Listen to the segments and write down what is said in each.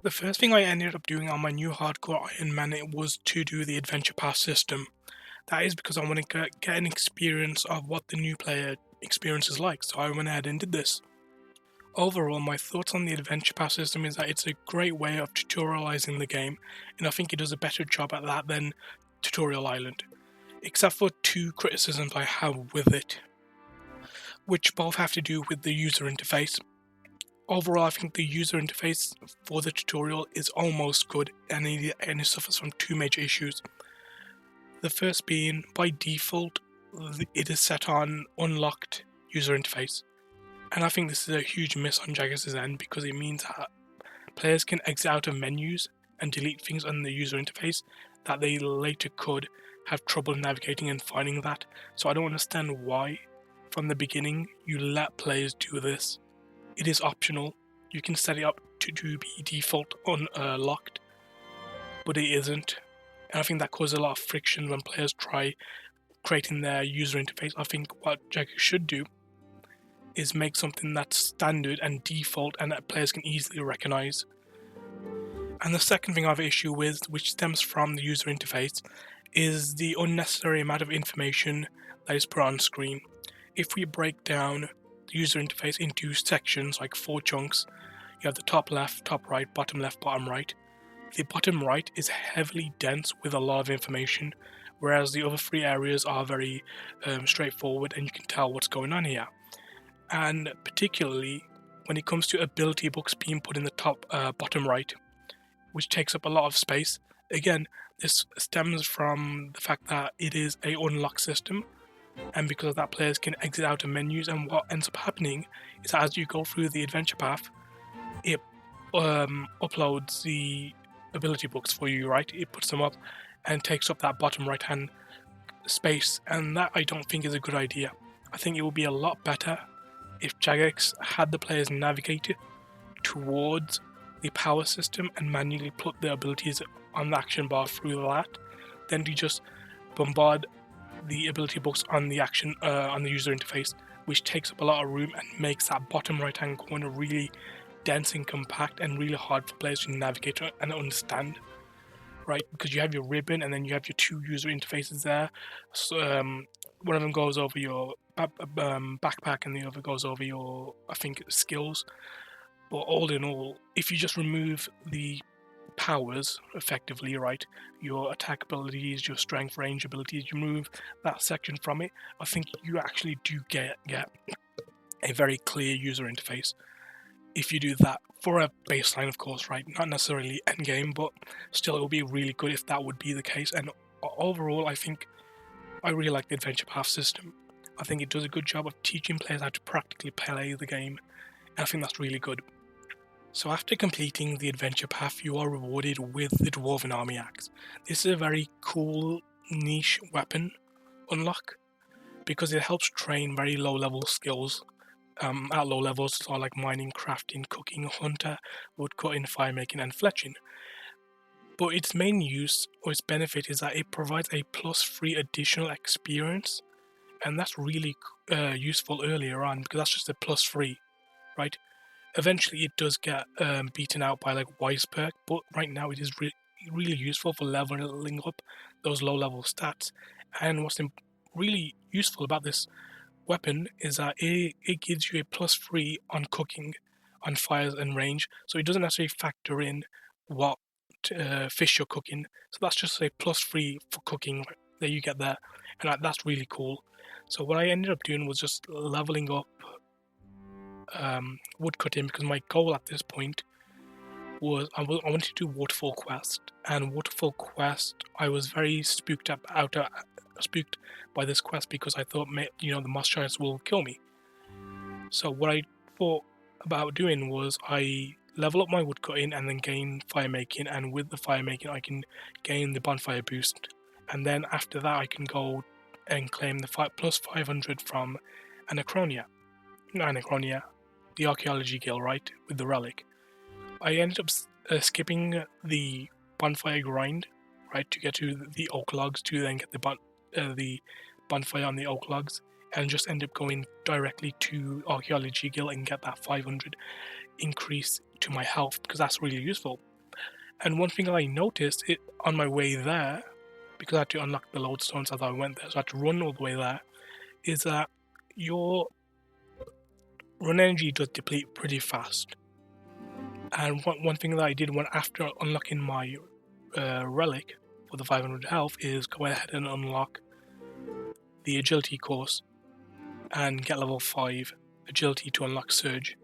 The first thing I ended up doing on my new hardcore Iron Man it was to do the adventure pass system. That is because I want to get an experience of what the new player experience is like, so I went ahead and did this. Overall, my thoughts on the adventure pass system is that it's a great way of tutorializing the game, and I think it does a better job at that than Tutorial Island, except for two criticisms I have with it, which both have to do with the user interface. Overall, I think the user interface for the tutorial is almost good, and it suffers from two major issues. The first being, by default, it is set on unlocked user interface. And I think this is a huge miss on Jagex' end because it means that players can exit out of menus and delete things on the user interface that they later could have trouble navigating and finding that. So I don't understand why, from the beginning, you let players do this. It is optional. You can set it up to be default unlocked, but it isn't. And I think that causes a lot of friction when players try creating their user interface. I think what Jagex should do is make something that's standard and default and that players can easily recognize. And the second thing I have an issue with, which stems from the user interface, is the unnecessary amount of information that is put on screen. If we break down the user interface into sections, like 4 chunks, you have the top left, top right, bottom left, bottom right. The bottom right is heavily dense with a lot of information, whereas the other 3 areas are very straightforward and you can tell what's going on here. And particularly when it comes to ability books being put in the top bottom right, which takes up a lot of space. Again, this stems from the fact that it is a unlock system, and because of that, players can exit out of menus. And what ends up happening is that as you go through the adventure path, it uploads the ability books for you, right? It puts them up and takes up that bottom right hand space, and that I don't think is a good idea. I think it would be a lot better if Jagex had the players navigate towards the power system and manually put their abilities on the action bar through that, then to just bombard the ability books on the action on the user interface, which takes up a lot of room and makes that bottom right hand corner really dense and compact and really hard for players to navigate and understand, right? Because you have your ribbon and then you have your 2 user interfaces there. So one of them goes over your backpack and the other goes over your, I think, skills. But all in all, if you just remove the powers effectively, right, your attack abilities, your strength, range abilities, you remove that section from it, I think you actually do get a very clear user interface. If you do that for a baseline, of course, right, not necessarily endgame, but still it would be really good if that would be the case. And overall, I think I really like the adventure path system. I think it does a good job of teaching players how to practically play the game, and I think that's really good. So after completing the adventure path, you are rewarded with the Dwarven Army Axe. This is a very cool niche weapon unlock because it helps train very low level skills at low levels, so like mining, crafting, cooking, hunter, woodcutting, firemaking and fletching. But its main use or its benefit is that it provides a +3 additional experience, and that's really useful earlier on because that's just a +3, right? Eventually it does get beaten out by like Wise Perk, but right now it is really useful for leveling up those low level stats. And what's really useful about this weapon is that it gives you a +3 on cooking, on fires and range, so it doesn't necessarily factor in what fish you're cooking. So that's just a +3 for cooking that you get there, and that's really cool. So what I ended up doing was just leveling up woodcutting because my goal at this point was I wanted to do Waterfall Quest, and Waterfall Quest I was very spooked by this quest because I thought the moss giants will kill me. So what I thought about doing was I level up my woodcutting and then gain firemaking, and with the firemaking I can gain the bonfire boost, and then after that I can go and claim the +500 from Anachronia, the archaeology guild, right, with the relic. I ended up skipping the bonfire grind, right, to get to the oak logs to then get the bonfire on the oak logs, and just end up going directly to archaeology guild and get that 500 increase to my health because that's really useful. And one thing I noticed it on my way there, because I had to unlock the lodestones as I went there, so I had to run all the way there, is that your run energy does deplete pretty fast. And one thing that I did when after unlocking my relic for the 500 health is go ahead and unlock the agility course and get level 5 agility to unlock Surge.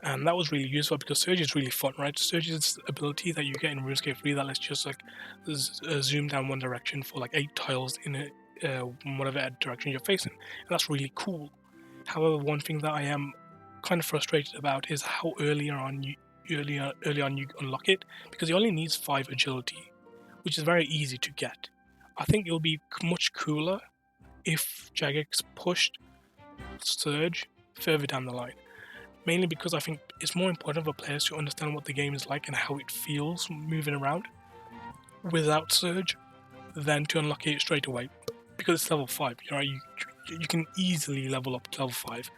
And that was really useful because Surge is really fun, right? Surge is ability that you get in RuneScape 3 that lets you just like zoom down one direction for like 8 tiles in whatever direction you're facing. And that's really cool. However, one thing that I am kind of frustrated about is how early on you unlock it, because it only needs 5 agility, which is very easy to get. I think it'll be much cooler if Jagex pushed Surge further down the line. Mainly because I think it's more important for players to understand what the game is like and how it feels moving around without Surge than to unlock it straight away. Because it's level 5, you know, you can easily level up to level 5,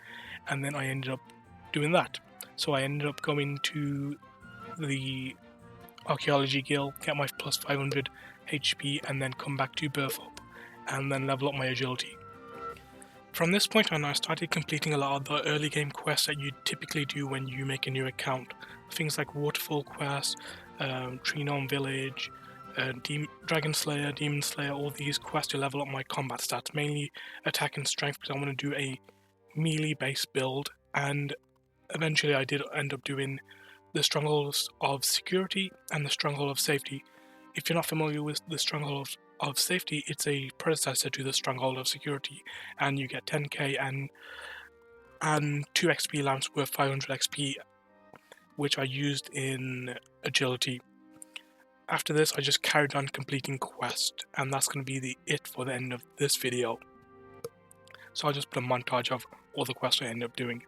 and then I ended up doing that. So I ended up going to the Archaeology Guild, get my plus 500 HP, and then come back to Birth Up, and then level up my agility. From this point on, I started completing a lot of the early game quests that you typically do when you make a new account. Things like Waterfall Quest, Tree Gnome Village, Dragon Slayer, Demon Slayer, all these quests to level up my combat stats, mainly attack and strength, because I want to do a melee-based build, and eventually I did end up doing the Strongholds of Security and the Stronghold of Safety. If you're not familiar with the Stronghold of Safety, it's a predecessor to the Stronghold of Security, and you get 10k and 2 XP lamps worth 500 XP, which I used in Agility. After this, I just carried on completing quest, and that's going to be it for the end of this video. So I'll just put a montage of all the quests I ended up doing.